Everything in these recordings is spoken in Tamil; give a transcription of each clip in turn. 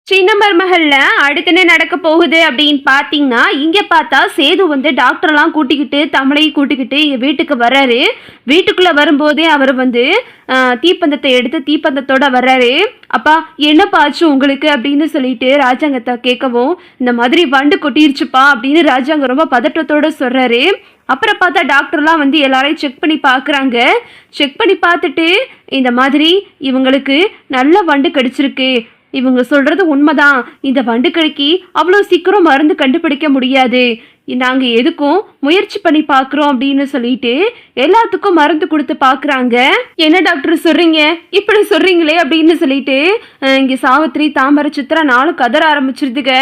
சின்ன மருமகள்ல அடுத்து என்ன நடக்க போகுது அப்படின்னு பார்த்தீங்கன்னா, இங்க பார்த்தா சேது வந்து டாக்டர்லாம் கூட்டிக்கிட்டு, தமிழையும் கூட்டிக்கிட்டு எங்க வீட்டுக்கு வர்றாரு. வீட்டுக்குள்ள வரும்போதே அவர் வந்து தீப்பந்தத்தை எடுத்து தீப்பந்தத்தோட வர்றாரு. "அப்பா என்னப்பா ஆச்சு உங்களுக்கு?" அப்படின்னு சொல்லிட்டு ராஜாங்கத்த கேட்கவும், "இந்த மாதிரி வண்டு கொட்டிருச்சுப்பா" அப்படின்னு ராஜாங்க ரொம்ப பதட்டத்தோட சொல்றாரு. அப்புறம் பார்த்தா டாக்டர்லாம் வந்து எல்லாரையும் செக் பண்ணி பார்க்குறாங்க. செக் பண்ணி பார்த்துட்டு, இந்த மாதிரி இவங்களுக்கு நல்ல வண்டு கடிச்சிருக்கு. இவங்க சொல்றது உண்மைதான். இந்த வண்டுக்கடிக்கு அவ்வளோ சீக்கிரம் மருந்து கண்டுபிடிக்க முடியாது. நாங்க எதுக்கும் முயற்சி பண்ணி பார்க்குறோம் அப்படின்னு சொல்லிட்டு எல்லாத்துக்கும் மருந்து கொடுத்து பார்க்குறாங்க. என்ன டாக்டர் சொல்றீங்க, இப்படி சொல்றீங்களே அப்படின்னு சொல்லிட்டு இங்கே சாவித்திரி, தாமரை, சித்ரா நாளும் கதற ஆரம்பிச்சிருதுங்க.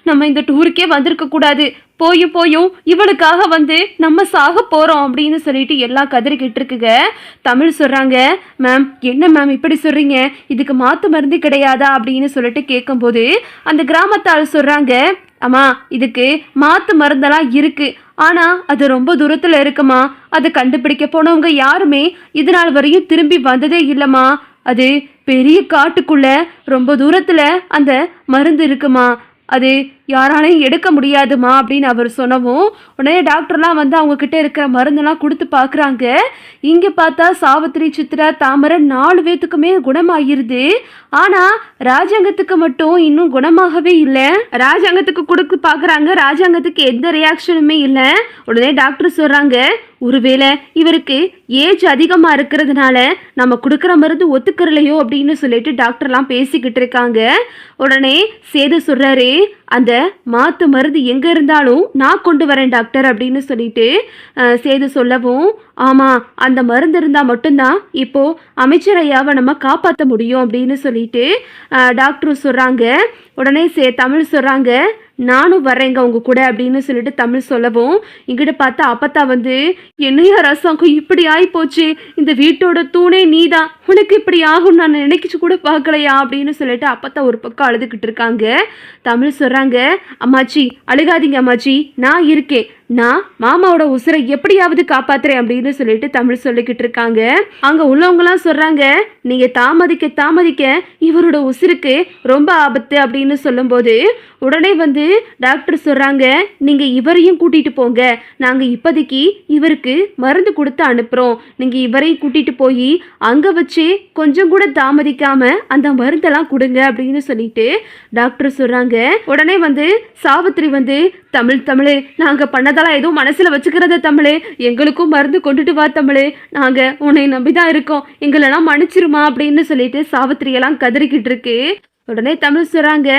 நம்ம இந்த டூருக்கே வந்திருக்க கூடாது, போயும் போயும் இவளுக்காக வந்து நம்ம சாக போறோம் அப்படின்னு சொல்லிட்டு எல்லாம் கதறிக்கிட்டு இருக்குங்க. தமிழ் சொல்றாங்க, மேம் என்ன மேம் இப்படி சொல்றீங்க, இதுக்கு மாத்து மருந்து கிடையாதா அப்படின்னு சொல்லிட்டு கேட்கும்போது அந்த கிராமத்தால் சொல்றாங்க, அம்மா இதுக்கு மாத்து மருந்தெல்லாம் இருக்கு, ஆனா அது ரொம்ப தூரத்துல இருக்குமா, அதை கண்டுபிடிக்க போனவங்க யாருமே இது நாள் வரையும் திரும்பி வந்ததே இல்லைம்மா. அது பெரிய காட்டுக்குள்ள ரொம்ப தூரத்துல அந்த மருந்து இருக்குமா, அது யாராலையும் எடுக்க முடியாதுமா அப்படின்னு அவர் சொன்னவும், உடனே டாக்டர்லாம் வந்து அவங்க கிட்ட இருக்கிற மருந்தெல்லாம் கொடுத்து பார்க்குறாங்க. இங்கே பார்த்தா சாவித்திரி, சித்ரா, தாமரை 4 பேத்துக்குமே குணமாகிருது. ஆனால் ராஜாங்கத்துக்கு மட்டும் இன்னும் குணமாகவே இல்லை. ராஜாங்கத்துக்கு கொடுத்து பார்க்குறாங்க, ராஜாங்கத்துக்கு எந்த ரியாக்ஷனுமே இல்லை. உடனே டாக்டர் சொல்கிறாங்க, ஒருவேளை இவருக்கு ஏஜ் அதிகமாக இருக்கிறதுனால நம்ம கொடுக்குற மருந்து ஒத்துக்கிறலையோ அப்படின்னு சொல்லிட்டு டாக்டர்லாம் பேசிக்கிட்டு இருக்காங்க. உடனே சேது சொல்கிறாரு, அந்த மாத்து மருந்து எங்கே இருந்தாலும் நான் கொண்டு வரேன் டாக்டர் அப்படின்னு சொல்லிட்டு சேது சொல்லவும், ஆமாம் அந்த மருந்து இருந்தால் மட்டும்தான் இப்போது அமைச்சர் ஐயாவை நம்ம காப்பாற்ற முடியும் அப்படின்னு சொல்லிட்டு டாக்டர் சொல்கிறாங்க. உடனே தமிழ் சொல்கிறாங்க, நானும் வர்றேங்க உங்க கூட அப்படின்னு சொல்லிட்டு தமிழ் சொல்லவும், இங்கிட்ட பார்த்தா அப்பத்தா வந்து, என்னையா ரசங்கம் இப்படி ஆகிப்போச்சு, இந்த வீட்டோட தூணே நீதான், உனக்கு இப்படி ஆகும் நான் நினைக்கிச்சு கூட பார்க்கலையா அப்படின்னு சொல்லிட்டு அப்பத்தா ஒரு பக்கம் அழுதுகிட்டு இருக்காங்க. தமிழ் சொல்கிறாங்க, அம்மாச்சி அழுகாதீங்க அம்மாச்சி, நான் இருக்கேன், நான் மாமாவோட உசுரை எப்படியாவது காப்பாத்துறேன் அப்படின்னு சொல்லிட்டு தமிழ் சொல்லிக்கிட்டு இருக்காங்க. அங்க உள்ளவங்கலாம் சொல்றாங்க, நீங்க தாமதிக்க தாமதிக்க இவரோட உசுருக்கு ரொம்ப ஆபத்து அப்படின்னு சொல்லும்போது உடனே வந்து டாக்டர் சொல்றாங்க, நீங்க இவரையும் கூட்டிட்டு போங்க, நாங்க இப்போதைக்கு இவருக்கு மருந்து கொடுத்து அனுப்புறோம், நீங்க இவரையும் கூட்டிட்டு போய் அங்க வச்சு கொஞ்சம் கூட தாமதிக்காம அந்த மருந்தெல்லாம் கொடுங்க அப்படின்னு சொல்லிட்டு டாக்டர் சொல்றாங்க. உடனே வந்து சாவித்திரி வந்து, தமிழ் தமிழ் நாங்க பண்ணதெல்லாம் எதுவும் மனசுல வச்சுக்கிறத தமிழ், எங்களுக்கும் மருந்து கொண்டுட்டு வா தமிழ், நாங்க உன்னை நம்பிதான் இருக்கோம், எங்களெல்லாம் மன்னிச்சிருமா அப்படின்னு சொல்லிட்டு சாவித்திரியெல்லாம் கதறிக்கிட்டு இருக்கு. உடனே தமிழ் சொல்கிறாங்க,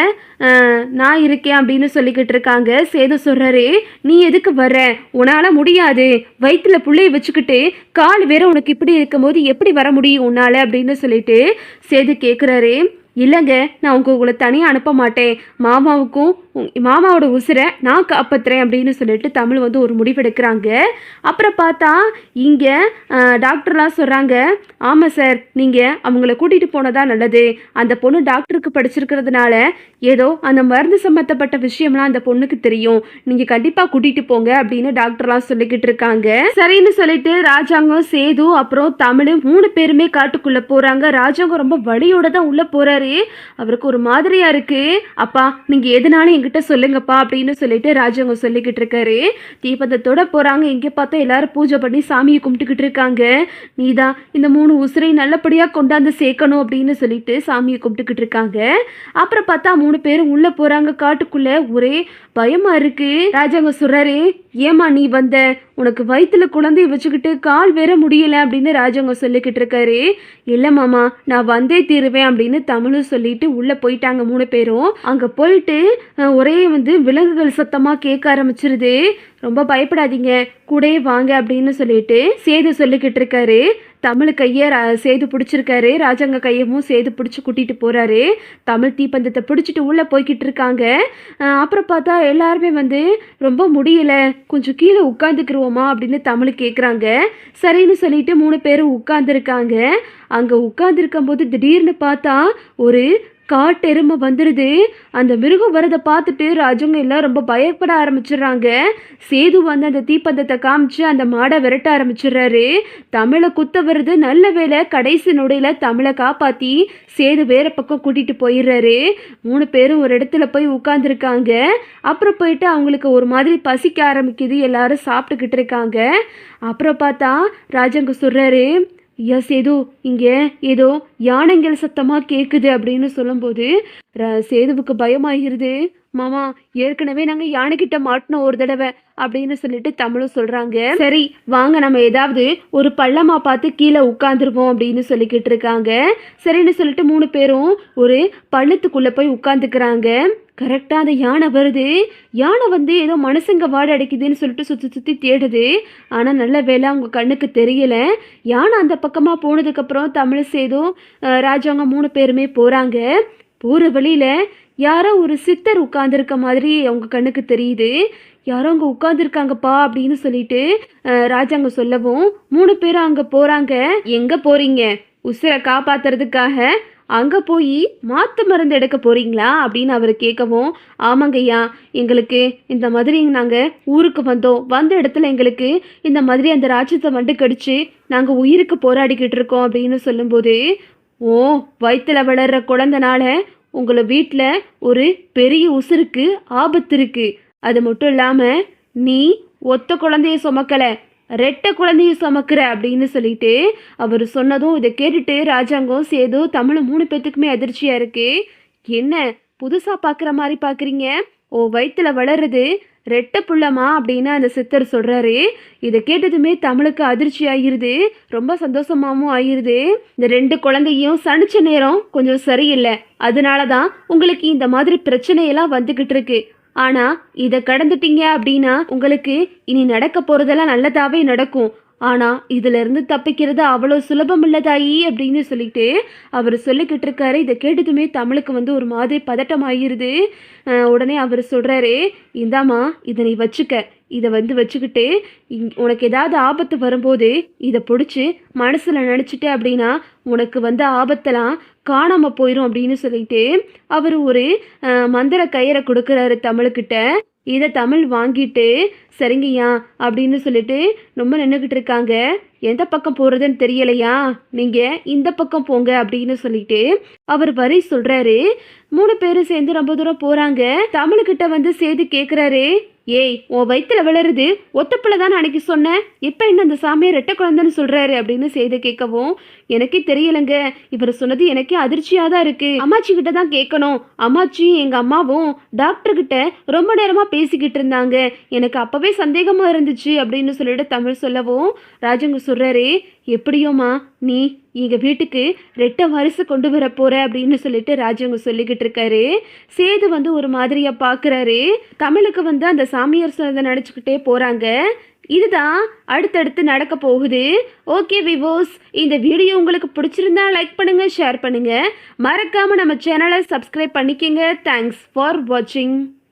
நான் இருக்கேன் அப்படின்னு சொல்லிக்கிட்டு இருக்காங்க. சேது சொல்கிறாரு, நீ எதுக்கு வர்ற, உன்னால் முடியாது, வயிற்றுல புள்ளையை வச்சுக்கிட்டு கால் வேற உனக்கு இப்படி இருக்கும்போது எப்படி வர முடியும் உன்னால் அப்படின்னு சொல்லிட்டு சேது கேட்குறாரு. இல்லைங்க, நான் உங்களை தனியாக அனுப்ப மாட்டேன், மாமாவுக்கும் மாமாவோட உசுரை நான் காப்பாற்றுறேன் அப்படின்னு சொல்லிட்டு தமிழ் வந்து ஒரு முடிவெடுக்கிறாங்க. அப்புறம் பார்த்தா இங்கே டாக்டர்லாம் சொல்கிறாங்க, ஆமாம் சார் நீங்கள் அவங்கள கூட்டிகிட்டு போனதா நல்லது, அந்த பொண்ணு டாக்டருக்கு படிச்சிருக்கிறதுனால ஏதோ அந்த மருந்து சம்மந்தப்பட்ட விஷயம்லாம் அந்த பொண்ணுக்கு தெரியும், நீங்கள் கண்டிப்பாக கூட்டிகிட்டு போங்க அப்படின்னு டாக்டர்லாம் சொல்லிக்கிட்டு இருக்காங்க. சரின்னு சொல்லிட்டு ராஜாங்கம், சேது, அப்புறம் தமிழ் 3 பேருமே காட்டுக்குள்ளே போகிறாங்க. ராஜாங்கம் ரொம்ப வழியோட தான் உள்ளே போகிறாரு. அவருக்கு ஒரு மாதிரியா இருக்கு. அப்பா நீங்க எதனாலும் என்கிட்ட சொல்லுங்கப்பா அப்படின்னு சொல்லிட்டு ராஜாங்க சொல்லிக்கிட்டு இருக்காரு. தீபந்தத்தோட போறாங்க. இங்க பார்த்தா எல்லாரும் பூஜை பண்ணி சாமியை கும்பிட்டுக்கிட்டு இருக்காங்க. நீதான் இந்த 3 உசுரை நல்லபடியா கொண்டாந்து சேர்க்கணும் அப்படின்னு சொல்லிட்டு சாமியை கும்பிட்டுக்கிட்டு இருக்காங்க. அப்புறம் பார்த்தா 3 பேரும் உள்ள போறாங்க. காட்டுக்குள்ள ஒரே பயமா இருக்கு. ராஜாங்க சொல்றாரு, ஏமா நீ வந்த, உனக்கு வயிற்றுல குழந்தைய வச்சுக்கிட்டு கால் வேற முடியல அப்படின்னு ராஜாங்க சொல்லிக்கிட்டு இருக்காரு. இல்லை மாமா நான் வந்தே தீருவேன் அப்படின்னு தமிழும் சொல்லிட்டு உள்ளே போயிட்டாங்க 3 பேரும். அங்கே போயிட்டு ஒரே வந்து விலங்குகள் சத்தமாக கேட்க ஆரம்பிச்சிருது. ரொம்ப பயப்படாதீங்க, கூடயே வாங்க அப்படின்னு சொல்லிட்டு சேது சொல்லிக்கிட்டு இருக்காரு. தமிழ் கையை சேது பிடிச்சிருக்காரு. ராஜாங்க கையவும் சேது பிடிச்சி கூட்டிகிட்டு போகிறாரு. தமிழ் தீப்பந்தத்தை பிடிச்சிட்டு உள்ளே போய்கிட்டு இருக்காங்க. அப்புறம் பார்த்தா எல்லாருமே வந்து ரொம்ப முடியல, கொஞ்சம் கீழே உட்காந்துக்கிருவோமா அப்படின்னு தமிழ் கேட்குறாங்க. சரின்னு சொல்லிட்டு 3 பேரும் உட்காந்துருக்காங்க. அங்கே உட்காந்துருக்கும் போது திடீர்னு பார்த்தா ஒரு காட்டெருமை வந்துடுது. அந்த மிருகம் வரதை பார்த்துட்டு ராஜவங்க எல்லாம் ரொம்ப பயப்பட ஆரம்பிச்சிடுறாங்க. சேது வந்து அந்த தீப்பந்தத்தை காமிச்சு அந்த மாடை விரட்ட ஆரம்பிச்சிடுறாரு. தமிழை குத்த வருது. நல்ல வேளை கடைசி நொடியில் தமிழை காப்பாற்றி சேது வேற பக்கம் கூட்டிகிட்டு போயிடுறாரு. 3 பேரும் ஒரு இடத்துல போய் உட்காந்துருக்காங்க. அப்புறம் போயிட்டு அவங்களுக்கு ஒரு மாதிரி பசிக்க ஆரம்பிக்குது. எல்லாரும் சாப்பிட்டுக்கிட்டு இருக்காங்க. அப்புறம் பார்த்தா ராஜங்க சொல்கிறாரு, ஐயா சேது, இங்கே ஏதோ யானைங்கள் சத்தமாக கேட்குது அப்படின்னு சொல்லும்போது சேதுவுக்கு பயமாகிருது. மாமா, ஏற்கனவே நாங்கள் யானைக்கிட்ட மாட்டினோம் ஒரு தடவை அப்படின்னு சொல்லிட்டு தமிழும் சொல்கிறாங்க. சரி வாங்க, நம்ம ஏதாவது ஒரு பள்ளமா பார்த்து கீழே உட்காந்துருவோம் அப்படின்னு சொல்லிக்கிட்டு இருக்காங்க. சரின்னு சொல்லிட்டு 3 பேரும் ஒரு பள்ளத்துக்குள்ளே போய் உட்காந்துக்கிறாங்க. கரெக்டாக அந்த யானை வருது. யானை வந்து ஏதோ மனுஷங்க வாடை அடிக்குதுன்னு சொல்லிட்டு சுற்றி சுற்றி தேடுது. ஆனால் நல்ல வேளை அவங்க கண்ணுக்கு தெரியல. யானை அந்த பக்கமாக போனதுக்கப்புறம் தமிழ் சேதும் ராஜாங்க 3 பேருமே போகிறாங்க. போகிற வழியில் யாரோ ஒரு சித்தர் உட்காந்துருக்க மாதிரி அவங்க கண்ணுக்கு தெரியுது. யாரோ அங்கே உட்காந்துருக்காங்கப்பா அப்படின்னு சொல்லிட்டு ராஜாங்க சொல்லவும் 3 பேரும் அங்கே போகிறாங்க. எங்கே போகிறீங்க? உசுரை காப்பாற்றுறதுக்காக அங்கே போய் மாற்று மருந்து எடுக்க போகிறீங்களா அப்படின்னு அவர் கேட்கவும், ஆமாங்கய்யா, எங்களுக்கு இந்த மாதிரி நாங்கள் ஊருக்கு வந்தோம். வந்த இடத்துல எங்களுக்கு இந்த மாதிரி அந்த ராட்சத்தை வண்டு கடிச்சு நாங்கள் உயிருக்கு போராடிக்கிட்டு இருக்கோம் அப்படின்னு சொல்லும்போது, ஓ, வயிற்றில் வளர்கிற குழந்தனால உங்களை வீட்டில் ஒரு பெரிய உசுருக்கு ஆபத்து இருக்குது. அது மட்டும் இல்லாமல் நீ ஒத்த குழந்தைய சுமக்கலை, 2 குழந்தைய சுமக்கிற அப்படின்னு சொல்லிட்டு அவர் சொன்னதும் இதை கேட்டுட்டு ராஜாங்கம் சேது தமிழ் 3 பேத்துக்குமே அதிர்ச்சியாக இருக்கு. என்ன புதுசாக பார்க்குற மாதிரி பார்க்குறீங்க? ஓ, வயிற்றில் வளருது 2 புள்ளமா அப்படின்னு அந்த சித்தர் சொல்கிறாரு. இதை கேட்டதுமே தமிழுக்கு அதிர்ச்சி ஆகிருது. ரொம்ப சந்தோஷமாகவும் ஆகிருது. இந்த 2 குழந்தையும் சனிச்ச நேரம் கொஞ்சம் சரியில்லை, அதனால தான் உங்களுக்கு இந்த மாதிரி பிரச்சனையெல்லாம் வந்துக்கிட்டு இருக்கு. ஆனால் இதை கடந்துட்டீங்க அப்படின்னா உங்களுக்கு இனி நடக்க போகிறதெல்லாம் நல்லதாகவே நடக்கும். ஆனால் இதிலிருந்து தப்பிக்கிறது அவ்வளோ சுலபம் இல்லதாயி அப்படின்னு சொல்லிட்டு அவர் சொல்லிக்கிட்டு இருக்காரு. இதை கேட்டதுமே தமிழுக்கு வந்து ஒரு மாதிரி பதட்டம் ஆகிருது. உடனே அவர் சொல்கிறாரு, இந்தாம்மா, இதை நீ வச்சுக்க. இதை வந்து வச்சுக்கிட்டு உனக்கு ஏதாவது ஆபத்து வரும்போது இதை பிடிச்சி மனசில் நினச்சிட்டு அப்படின்னா உனக்கு வந்து ஆபத்தெல்லாம் காணாமல் போயிடும் அப்படின்னு சொல்லிட்டு அவர் ஒரு மந்திர கயிறை கொடுக்குறாரு தமிழ்கிட்ட. இதை தமிழ் வாங்கிட்டு சரிங்கய்யா அப்படின்னு சொல்லிட்டு ரொம்ப நின்றுக்கிட்டு இருக்காங்க. எந்த பக்கம் போகிறதுன்னு தெரியலையா, நீங்கள் இந்த பக்கம் போங்க அப்படின்னு சொல்லிட்டு அவர் வரி சொல்கிறாரு. 3 பேரும் சேர்ந்து ரொம்ப தூரம் போகிறாங்க. தமிழ்கிட்ட வந்து சேது கேட்குறாரு, ஏய், உன் வயிற்றுல விளருது ஒத்தப்பிள்ளை தானே அன்னைக்கு சொன்னேன், இப்போ இன்னும் அந்த சாமியை 2 குழந்தைன்னு சொல்கிறாரு அப்படின்னு சேது கேட்கவும், எனக்கே தெரியலைங்க, இவர் சொன்னது எனக்கே அதிர்ச்சியாக தான் இருக்குது. அம்மாச்சி கிட்ட தான் கேட்கணும். அம்மாச்சி எங்கள் அம்மாவும் டாக்டர்கிட்ட ரொம்ப நேரமாக பேசிக்கிட்டு இருந்தாங்க, எனக்கு அப்போவே சந்தேகமாக இருந்துச்சு அப்படின்னு சொல்லிட்டு தமிழ் சொல்லவும் ராஜங்க சொல்கிறாரு, எப்படியோம்மா நீ எங்கள் வீட்டுக்கு 2 வாரிசு கொண்டு வர போகிற அப்படின்னு சொல்லிட்டு ராஜவங்க சொல்லிக்கிட்டு இருக்காரு. சேது வந்து ஒரு மாதிரியாக பார்க்குறாரு. தமிழுக்கு வந்து அந்த சாமியார் சொன்னதை நினச்சிக்கிட்டே போகிறாங்க. இதுதான் அடுத்தடுத்து நடக்க போகுது. ஓகே விவோஸ், இந்த வீடியோ உங்களுக்கு பிடிச்சிருந்தா லைக் பண்ணுங்கள், ஷேர் பண்ணுங்கள், மறக்காமல் நம்ம சேனலை சப்ஸ்கிரைப் பண்ணிக்கங்க. தேங்க்ஸ் ஃபார் வாட்சிங்.